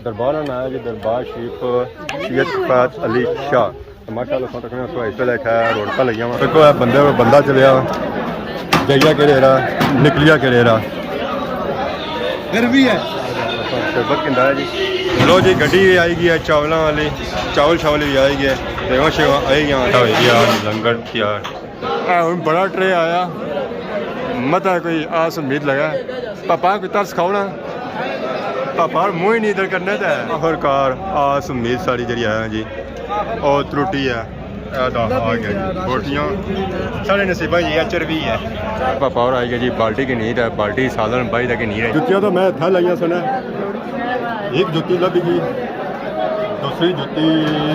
दरबार ना है जी दरबार शरीफ सैयद शफाअत अली शाह माशाअल्लाह सो तक तो ऐसे लेखा है रोड पर लगिया देखो बंदे बंदा चलिया जाइया केड़ेरा निकलिया केड़ेरा गर्मी है शरबत किंदा है जी लो जी गड्डी भी आई गई है चावलों वाली चावल शावल भी आई गए देवा शेवा आई गया लंगर तैयार बड़ा ट्रे आया मत है कोई आस उम्मीद लगा पापा कोई तरस खाओ ना पापा मुँह ही नहीं इधर करने तो आखिरकार आस उम्मीद सारी जी आया जी और त्रुटि है आ गया जी रोटियाँ साढ़े नसीबा जी है चरबी है पापा और आई गया जी बाल्टी की नींद है बाल्टी सालन बाई तक नींद है जुतियाँ तो मैं था लाइया सुना एक जुत्ती लभेगी दूसरी जुत्ती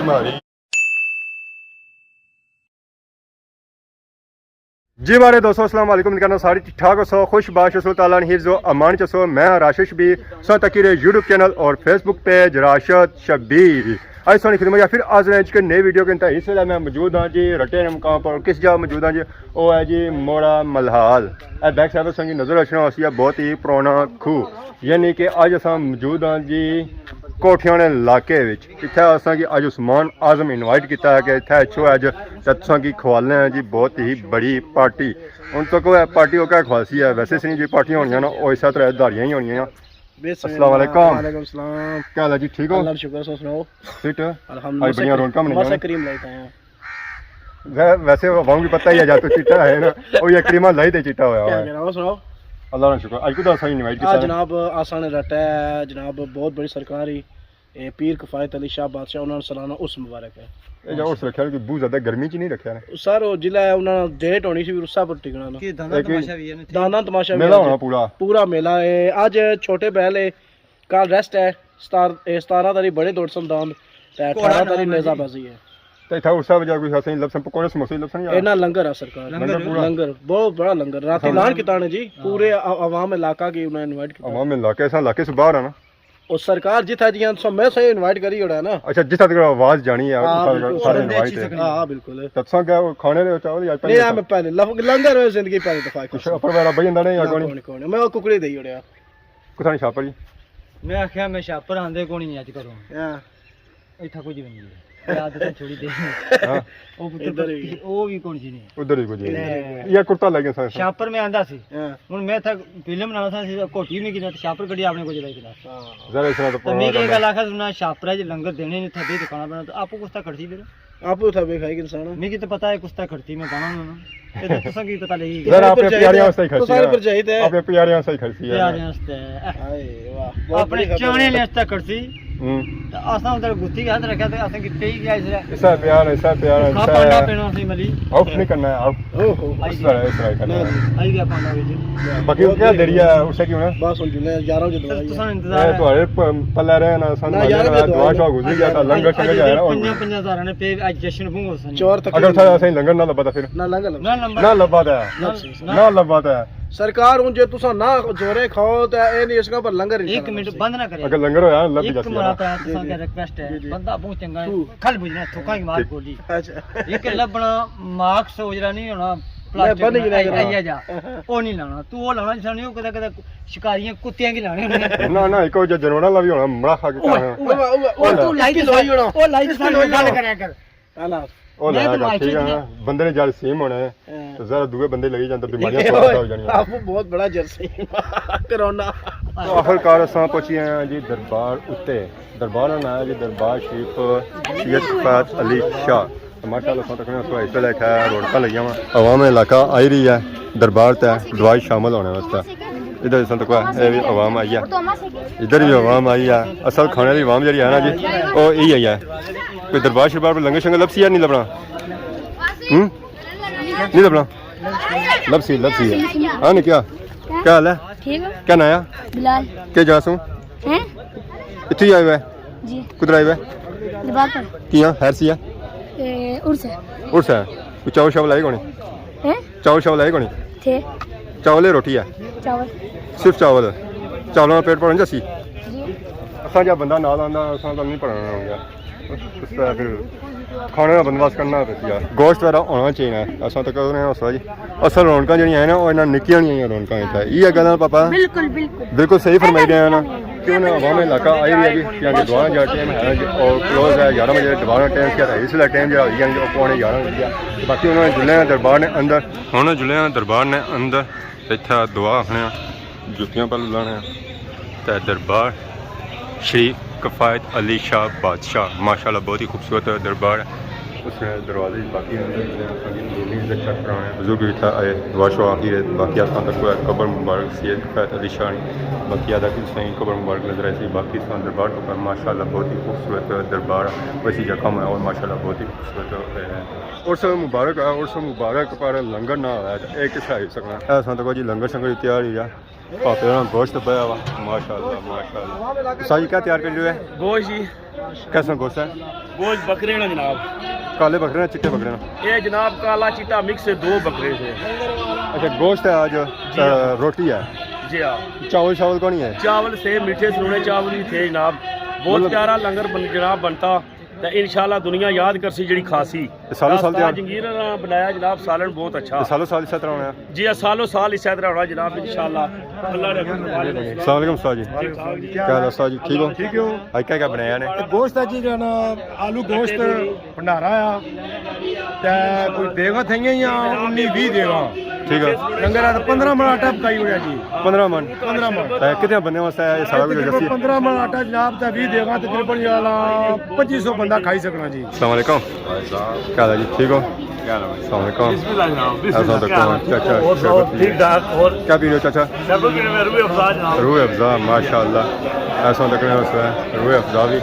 मारी जी हमारे दोस्तों अस्सलाम वालेकुम करना सारी ठीक ठाक हो सो खुश बाश ताला हिफ्ज़ो अमान चसो मैं राशिश भी सो तकीर यूट्यूब चैनल और फेसबुक पेज राशद शब्बीर आज सोनी खिदमत या फिर आज रेंज के नए वीडियो के अंदर इस वेला मैं मौजूद हाँ जी रटे मुकाम पर किस जगह मौजूद हाँ जी वो है जी मोड़ा मलहाल बैक साइड संगी नजर रखना उसी बहुत ही पुराना खूह यानी कि अज अस मौजूद हाँ जी कोठियाने इलाके इत्थे असां की अज उस्मान आजम इनवाइट किया है कि इत्थे अच्छो अज तुसां की खवालने हैं जी बहुत ही बड़ी पार्टी उन तक पार्टी को क्या खवासी है वैसे सही जी पार्टियां होनी ना वो इस तरह धारियां ही होनी। अस्सलाम वालेकुम। वालेकुम सलाम। क्या हाल है जी ठीक हो? अल्लाह शुक्र सो सुनाओ फिट अल्हम्दुलिल्लाह आज बढ़िया रौनक में बस करीम लाइट आया वैसे वांग भी पता ही है जा तो चिट्टा है ना वो ये करीमा लाई दे चिट्टा होया है क्या सुनाओ अल्लाह शुक्र आज को दस इनवाइट किया जनाब आसान रटा है जनाब बहुत बड़ी सरकारी पीर किफायत अली शाह बादशाह उन्होंने सलाना उस मुबारक है ਇਹ ਜਾਂ ਉਸ ਰੱਖਿਆ ਕਿ ਬਹੁਤ ਜ਼ਿਆਦਾ ਗਰਮੀ ਚ ਨਹੀਂ ਰੱਖਿਆ ਨੇ ਸਰ ਉਹ ਜ਼ਿਲ੍ਹਾ ਹੈ ਉਹਨਾਂ ਨੂੰ ਡੇਟ ਹੋਣੀ ਸੀ ਰੁੱਸਾ ਪਰ ਟਿਕਣਾ ਨਾ ਕੀ ਦਾਣਾ ਤਮਾਸ਼ਾ ਵੀ ਹੈ ਨਾ ਦਾਣਾ ਤਮਾਸ਼ਾ ਮੇਲਾ ਹੋਣਾ ਪੂਰਾ ਮੇਲਾ ਹੈ ਅੱਜ ਛੋਟੇ ਬਹਿਲ ਹੈ ਕੱਲ ਰੈਸਟ ਹੈ 17 ਤਾਰੀਖ ਬੜੇ ਦੌੜ ਸੰਦਾਨ ਤੇ 18 ਤਾਰੀਖ ਨੇਜ਼ਾਬਾਜ਼ੀ ਹੈ ਤੇ ਇੱਥੇ ਉਸਾ ਵਜਾ ਕੋਈ ਹਸਨ ਲਫਸਨ ਪਕੌੜੇ ਸਮੋਸੇ ਲਫਸਨ ਇਹਨਾਂ ਲੰਗਰ ਹੈ ਸਰਕਾਰ ਲੰਗਰ ਬਹੁਤ ਬੜਾ ਲੰਗਰ ਰਾਤ ਐਲਾਨ ਕੀਤਾ ਨੇ ਜੀ ਪੂਰੇ ਆਵਾਮ ਇਲਾਕਾ ਕੀ ਉਹਨਾਂ ਇਨਵਾਈਟ ਕੀਤਾ ਆਵਾਮ ਇਲਾਕੇ सा इलाके से बाहर है ना और सरकार जिथा जी सो मैं सही इनवाइट करी होड़ा है ना अच्छा जिथा तक आवाज जानी है सारे इनवाइट है हां बिल्कुल तत्सा क्या खाने दे चावल आज पहले नहीं मैं पहले लंगर है जिंदगी पहले दफा कुछ ऊपर वाला भाई अंदर नहीं आ कौन मैं कुकड़ी देई होड़ा कुथानी छापर जी मैं आख्या मैं छापर आंदे कोनी नहीं आज करो हां इथा कुछ भी नहीं आदत छोड़ी दे हां ओ पुत्र ओ भी कौन सी नहीं उधर ही कुछ ये कुर्ता लगे सा छापर में आंदा सी हुन मैं था फिल्म बनाना था कोठी में की छापर कड़ी आपने कुछ लाई था जरा इसरा तो मैं के गल आखा सुना छापरा जी लंगर देने नहीं था दे खाना बना तो आपको कुछ खर्ची दे आपको था बे खाएगी इंसान मैं की तो पता है कुछ खर्ची में गाना ना ये तो तुसा की पता लगी जरा अपने प्यारियां वास्ते खर्ची तो सारे पर चाहिए अपने प्यारियां वास्ते खर्ची है प्यारियां वास्ते हाय वाह अपने चाणे ले वास्ते खर्ची असां उधर गुत्ती हाथ रखा तो असां कितने ही गया ऐसा प्यार खा पांडा पेना सी मली आउट नहीं करना है आउट ओहो इस तरह करना है आई गया पांडा विच बाकी क्या देरिया उससे क्यों ना बस सुन जुले 11 बजे दवाई तुसा इंतजार तुम्हारे पल्ला रहे ना सन दुआ शा गुजर गया था लंगर चले जाए ना 5000 ने पे आज जश्न भूंगो सन चोर तक अगर था सही लंगर ना लबा फिर ना लबा था सरकार हूं जे तुसा ना जोरे खाओ तो ए नहीं इसका पर लंगर एक मिनट बंद ना करे अगर लंगर होया लब जा एक माता तुसा का रिक्वेस्ट है बंदा बहुत चंगा है खल बुझना थोका की मार बोली अच्छा एक लबना मार्क्स सोचरा नहीं होना प्लास्टिक आइया जा ओ नहीं लाना तू ओ लाना जिसा नहीं ओ कदा कदा शिकारियां कुत्तियां की लाने ना ना एक जो जनवरा ला भी होना मड़ा खा के ओ तू लाइट सोई होना ओ लाइट सोई गल करया कर आला ओ लगा ठीक है बंदे ने जल सेम होना है तो जरा दूसरे बंदे लगी जाते बीमारियां पैदा हो जानी आपको बहुत बड़ा जर्सी कोरोना तो आखिरकार असां पहुंची हैं जी दरबार उत्ते दरबार ना है जी दरबार शरीफ सैयद शफाअत अली शाह माशाअल्लाह सो तक तो ऐसे लेखा है रोड पर लगिया आवाम इलाका आई रही है दरबार तक दवाई शामिल होने वास्ते इधर सन तक ये भी आवाम आई है इधर भी आवाम आई है असल खाने की आवाम जी है ना जी वो यही आई है कोई दरबार शरबार पर लंगर शंगर लपसी या नहीं लबना नहीं लबना लपसी है हाँ नहीं क्या हाल है क्या नाया बिलाल क्या जासू हैं इत्थे ही आए हुए जी कुदर आए हुए दरबार पर किया हैर सी है उर्स है कोई चावल शावल आए कोनी हैं चावल शावल आए कोनी थे चावल है रोटी है चावल सिर्फ चावल चावलों में पेट भरन जैसी असा जब बंदा नाल आंदा असा तो नहीं भरना होगा फिर खाने का बंदोबस्त करना पैंदा गोश्त वगैरह होना चाहिए असा तो कहने हौसला जी असल रौनक जी है ना वो इन्ना निक्कियां नहीं रौनक इत्थे ये गल्लां पापा बिल्कुल सही फरमाई रहे हैं ना क्यों ना अवाम इलाका आई रही है जी क्योंकि दुआ जो टाइम है जी और क्लोज है 11 बजे दोबारा टाइम क्या है इसलिए टाइम जो है जी पौने 11 बजे बाकी उन्होंने जुलिया दरबार ने अंदर उन्होंने जुलिया दरबार ने अंदर इतना दुआ आखने जुतियाँ पर लाने तो दरबार श्री किफ़ायत अली शाह बादशाह माशाल्लाह बहुत ही खूबसूरत दरबार है उसने दरवाजे बाकी चेक कराने बुजुर्ग भी था आए दुआ शो आखिर बाकी आसान तक कबर मुबारक सैयद किफ़ायत अली शाह बाकी अदा की सही कबर मुबारक नजर आई बाकी दरबार तो पर माशाल्लाह बहुत ही खूबसूरत दरबार वैसी जगह में और माशाल्लाह बहुत ही खूबसूरत है और सब मुबारक है और सब मुबारक पर लंगर ना आया एक किस्सा ही सकना ऐसा तो जी लंगर शंगर तैयार ही है पापे गोश्त पाया हुआ माशाल्लाह माशाल्लाह साजी क्या तैयार कर रहे हो गोश्त जी कैसा गोश्त है गोश्त बकरे ना जनाब काले बकरे ना चिट्टे बकरे ना ये जनाब काला चिट्टा मिक्स है 2 बकरे से अच्छा गोश्त है आज रोटी है जी हाँ चावल चावल कौन है चावल से मीठे सुने चावल ही थे जनाब बहुत प्यारा लंगर जनाब बनता तो इंशाल्लाह दुनिया याद कर सी जड़ी खासी सालों साल तैयार जंगीर बनाया जनाब सालन बहुत अच्छा सालों साल इस तरह होना है जी हाँ सालों साल इस तरह होना जनाब इंशाल्लाह अल्लाह ने अस्सलाम वालेकुम उस्ताद जी क्या हाल है उस्ताद जी ठीक हो आज क्या क्या बनाया ने गोश्त है जी ना आलू गोश्त भंडारा आ ते कोई देगा थे या 19-20 देगा ठीक है लंगर है 15 मन आटा पकाई हुआ जी 15 मन 15 मन कितने बनने वास्ते है ये सारा कुछ दसी 15 मन आटा जनाब ते 20 देगा तकरीबन वाला 2500 बंदा खाई सकना जी अस्सलाम वालेकुम क्या हाल है जी ठीक हो अस्सलाम वालेकुम ऐसा तो चाचा ठीक ठाक और क्या पी रहे हो चाचा रूह अफ़ज़ा जनाब रूह अफ़ज़ा माशाल्लाह ऐसा लगने वाला है रूह अफ़ज़ा भी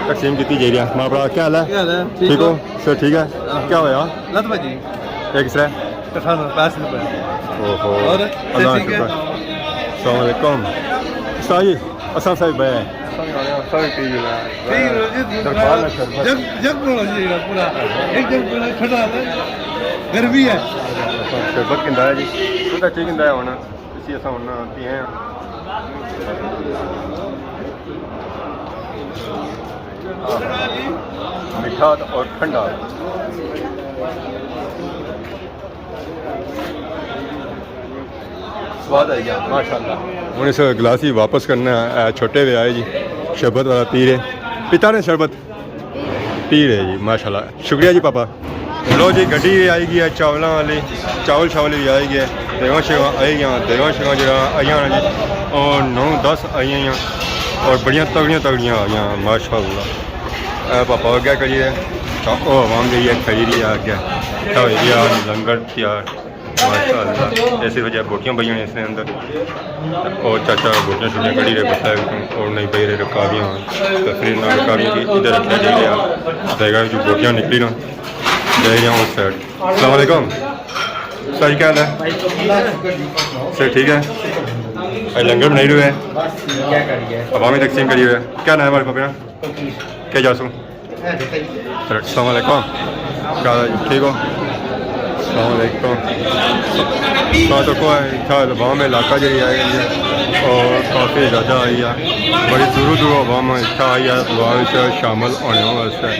तकसीम की जा रही है माँ बड़ा क्या हाल है ठीक हो सर ठीक है क्या होया लत बजी एक सर 5 रुपए ओहो और अल्लाह ठीक है अस्सलाम वालेकुम साई असां साई बे साई पी ना दरबार ना शरबत जग जग जी पूरा एक जग पूरा ठंडा है गर्मी है शरबत किंदा है जी ਉਹਦਾ ਠੀਕ ਹੁੰਦਾ ਹੈ ਹੁਣ ਅਸੀਂ ਅਸਾਂ ਹੁਣ ਪੀਏ ਆ मिठा और ठंडा स्वाद आई गया माशाल्लाह हूँ इस गिलास ही वापस करना है छोटे वे आए जी शरबत वाला पी रहे पिता ने शरबत पी रहे जी माशाल्लाह शुक्रिया जी पापा लो जी गड्डी भी आई गई है चावलों वाली चावल शावल भी आई गए देवा शेवा आई गई देवा शेवा जरा आई जी और 9-10 आई और बढ़िया तगड़ियाँ आ गई माशाल्लाह पापा क्या करिए ओ आवाम गई है खरीदी आ गया यार लंगर तैयार माशाल्लाह ऐसी वजह बोटियाँ पई हैं इसके अंदर और चाचा बोटियाँ छुट्टियाँ कड़ी रहे बताया और नहीं पई रहे रकाबियाँ तो फिर ना रकाबियाँ की इधर रखा जाइए देगा जो बोटियाँ निकली ना जाइए उस साइड अस्सलाम वालेकुम सही क्या हाल है सर ठीक है लंगर बनाई रहे हैं अवामी तकसीम करी हुए क्या नाम है हमारे पापा क्या जासू सर अस्सलाम वालेकुम क्या ठीक हो अस्सलाम वालेकुम तो कोई अवाम इलाका जी आई है और काफ़ी ज़्यादा आई है बड़ी दूरों दूरों अवाम इच्छा आई है दुआ शामिल होने वास्ते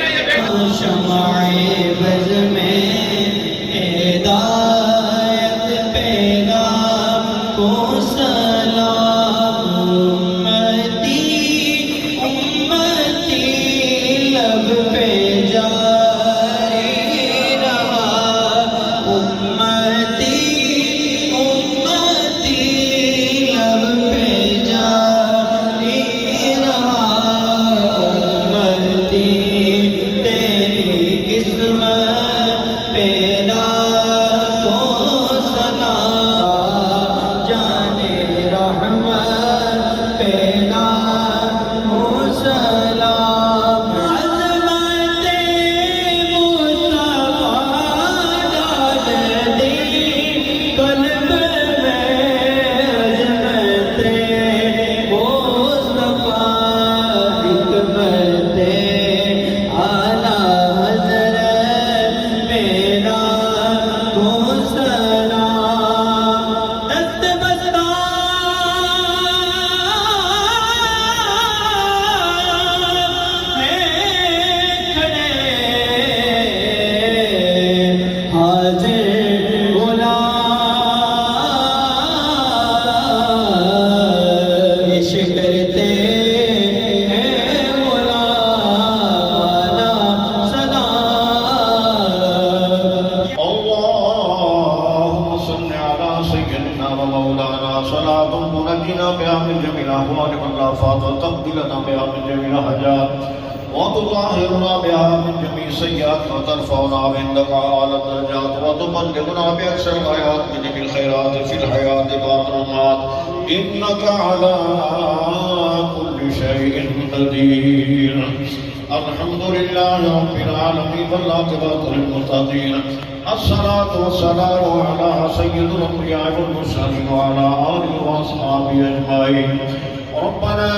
तेरी किस्मत पैदा من جميع الحاجات وتطهرنا بها من جميع السيئات وترفعنا عندك أعلى الدرجات وتبلغنا بأقصى الغايات من جميع الخيرات في الحياة والممات إنك على كل شيء قدير. الحمد لله رب العالمين والعاقبة للمتقين. الصلاة والسلام على سيد الأنبياء والمرسلين وعلى آله وأصحابه أجمعين. ربنا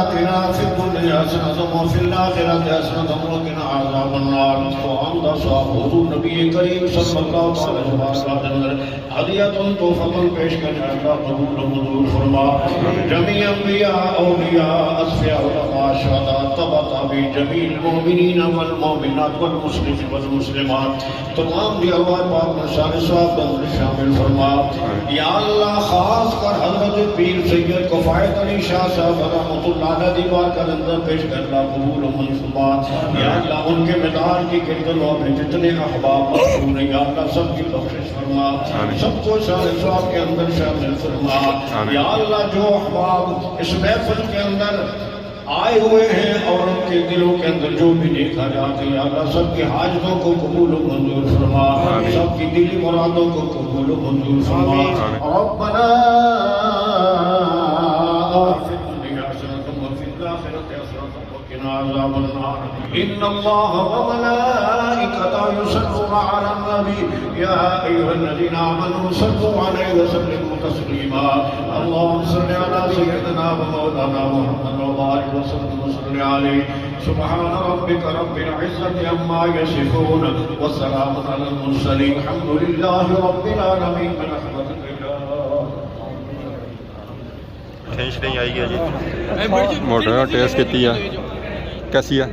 آتنا في الدنيا حسنة وفي الآخرة حسنة وقنا عذاب النار. وأنت صاحب النبي الكريم صلى الله عليه وسلم هدية توفة پیش کرنا قبول منظور فرما. جميع أنبياء أولياء أصفياء علماء شهداء تبع جميع المؤمنين والمؤمنات والمسلمين والمسلمات تمام دی ارواح پاک میں سارے صاحب بندر شامل فرما. یا اللہ خاص کر حضرت پیر سید کفایت علی شاہ صاحب رحمۃ اللہ علیہ دی بار کا اندر پیش کرنا قبول و منظور. یا اللہ ان کے مدار کی گردنوں میں جتنے احباب مقصور ہیں یا اللہ سب کی بخشش فرما. سب کو سارے صاحب کے اندر شامل فرما. یا اللہ جو احباب اس محفل کے اندر آئے ہوئے ہیں اور ان کے دلوں کے اندر جو بھی دیکھا جاتے ہیں اللہ سب کی حاجتوں کو قبول و منظور فرما. سب کی دلی مرادوں کو قبول و منظور فرما. ربنا في الدنيا حسنة وفي الآخرة حسنة وقنا عذاب النار. إن الله وملائكته يصلون على النبي يا أيها الذين آمنوا صلوا عليه وسلموا تسليما. اللهم صل على سيدنا ومولانا محمد وبارك وسلم وصل عليه. سبحان ربك رب العزة عما يصفون وسلام على المرسلين الحمد لله رب العالمين. برحمتك ٹینشن نہیں آئی گیا جی موٹر ٹیسٹ کی ہے کیسی ہے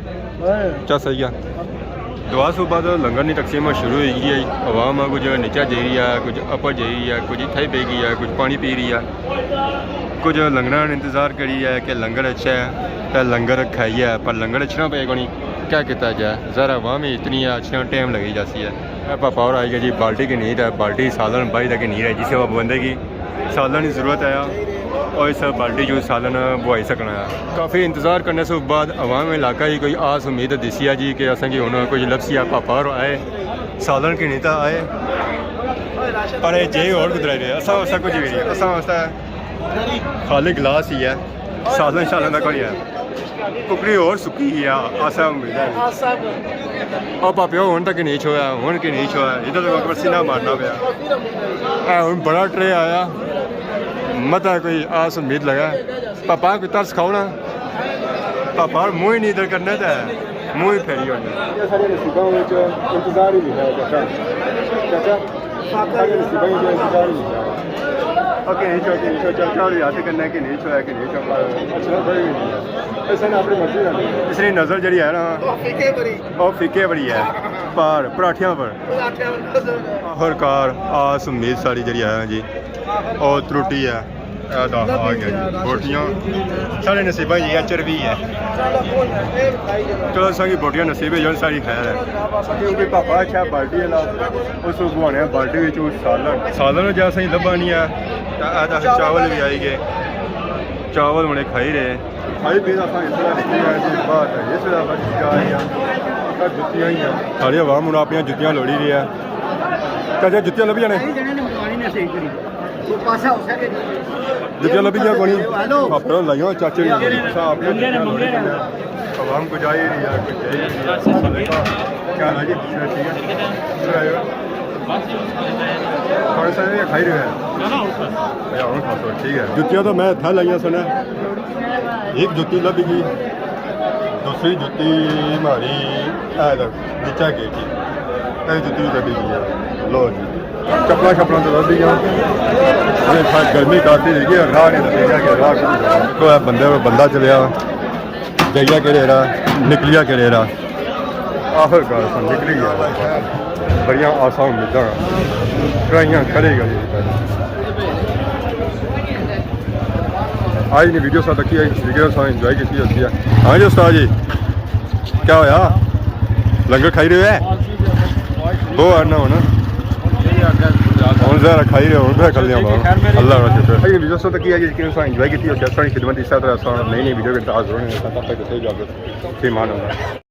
کیا صحیح ہے. دعا صبح بعد لنگر نہیں تقسیم شروع ہوئی گئی ہے. عوام کچھ نیچا جی رہی ہے کچھ اپر جی رہی ہے کچھ اتھائی پی گئی ہے کچھ پانی پی رہی ہے کچھ لنگر نے انتظار کری ہے کہ لنگر اچھا ہے تو لنگر کھائی ہے پر لنگر اچھنا پے گا نہیں کیا کیا جائے. ذرا عوام اتنی اچھا ٹائم لگی جاتی ہے. پاپا اور آئی گیا جی بالٹی کی نہیں ہے بالٹی سالن بائی تک نہیں ہے جسے وہ بندے کی سالن کی ضرورت ہے اور اس بالٹی جو سالن بوائی سکنا ہے. کافی انتظار کرنے سے بعد عوام علاقہ ہی کوئی آس امید دسی ہے جی کہ اصل کی ہونا کچھ لپسی ہے پاپا اور آئے سالن کی نیتا آئے پر جی اور گزرا رہے اصل واسطہ کچھ بھی نہیں اصل واسطہ خالی گلاس ہی ہے سالن شالن کا کوئی ہے ککڑی اور سکی ہے آسا امید ہے اور پاپے ہوں تک نہیں چھویا ہوں کہ نہیں چھویا ادھر تک پسینہ مارنا پیا ہوں بڑا ٹرے آیا مت کوئی آس امید لگا پاپا کوئی ترس کھاؤ نا پاپا منہ ہی نہیں ادھر کرنا تو منہ ہی پھیری ہونا. انتظار ہی نہیں ہے کرنا کہ نہیں چھویا کہ نہیں چھویا اس لیے نظر جڑی ہے نا وہ فیکے بڑی ہے پر پراٹھیاں پر ہر کار آس امید ساری جڑی ہے جی اور تروٹی ہے آ گیا جی بوٹیاں سارے نصیبہ جی ہے چربی ہے چلو ساری بوٹیاں نصیبے جو ساری خیر ہے کیونکہ پاپا اچھا بالٹی والا اس کو بوانے بالٹی سالن جا صحیح لبا نہیں ہے چاول بھی آئی گئے چاول مڑے کھائی رہے ساری عوام ہوں اپنی جتیاں لوڑی رہی ہے چاچا جتیاں لبھی جانے جتیاں لبھی جا کونی اپنا لائیو چاچے عوام کو جائی رہی ہے کیا حال ہے جی ٹھیک ہے تھوڑے سا کھائی رہے ہیں ٹھیک ہے جتیاں تو میں تھا لائیاں سنا ایک جتی لبھی گئی دوسری جتی ہماری نیچا گئی تھی جتی لبھی گئی ہے لو جی چپلا شپلا تو لبھی گیا گرمی کافی رہی ہے راہ نہیں راہ بندے بندہ چلیا جائیا کہ رہا نکلیا کہ رہا آخر کار نکلی گیا بڑی آسان امیداں ٹرائیاں کھڑے گا آج نہیں ویڈیو ساتھ رکھی ہے ویڈیو ساتھ انجوائے کی ہوتی ہے. ہاں جی استاد جی کیا ہوا لنگر کھائی رہے ہے بہت آنا ہونا ਹੁਣ ਜ਼ਰਾ ਖਾਈ ਰਹੇ ਹੁਣ ਫਿਰ ਖੱਲੇ ਆਉਂਦਾ ਅੱਲਾਹ ਦਾ ਸ਼ੁਕਰ ਇਹ ਵੀਡੀਓ ਤੋਂ ਕੀ ਹੈ ਕਿ ਤੁਸੀਂ ਇੰਜੋਏ ਕੀਤੀ ਹੋ ਸ਼ਾਇਦ ਸਾਡੀ ਖਿਦਮਤ ਇਸ ਤਰ੍ਹਾਂ ਨਹੀਂ ਵੀਡੀਓ ਕੇ ਤਾਜ਼ ਹੋਣੇ ਤਦ ਤੱਕ ਕਿਥੇ ਜਾ ਕੇ ਮਾਨ ਹੋਣਾ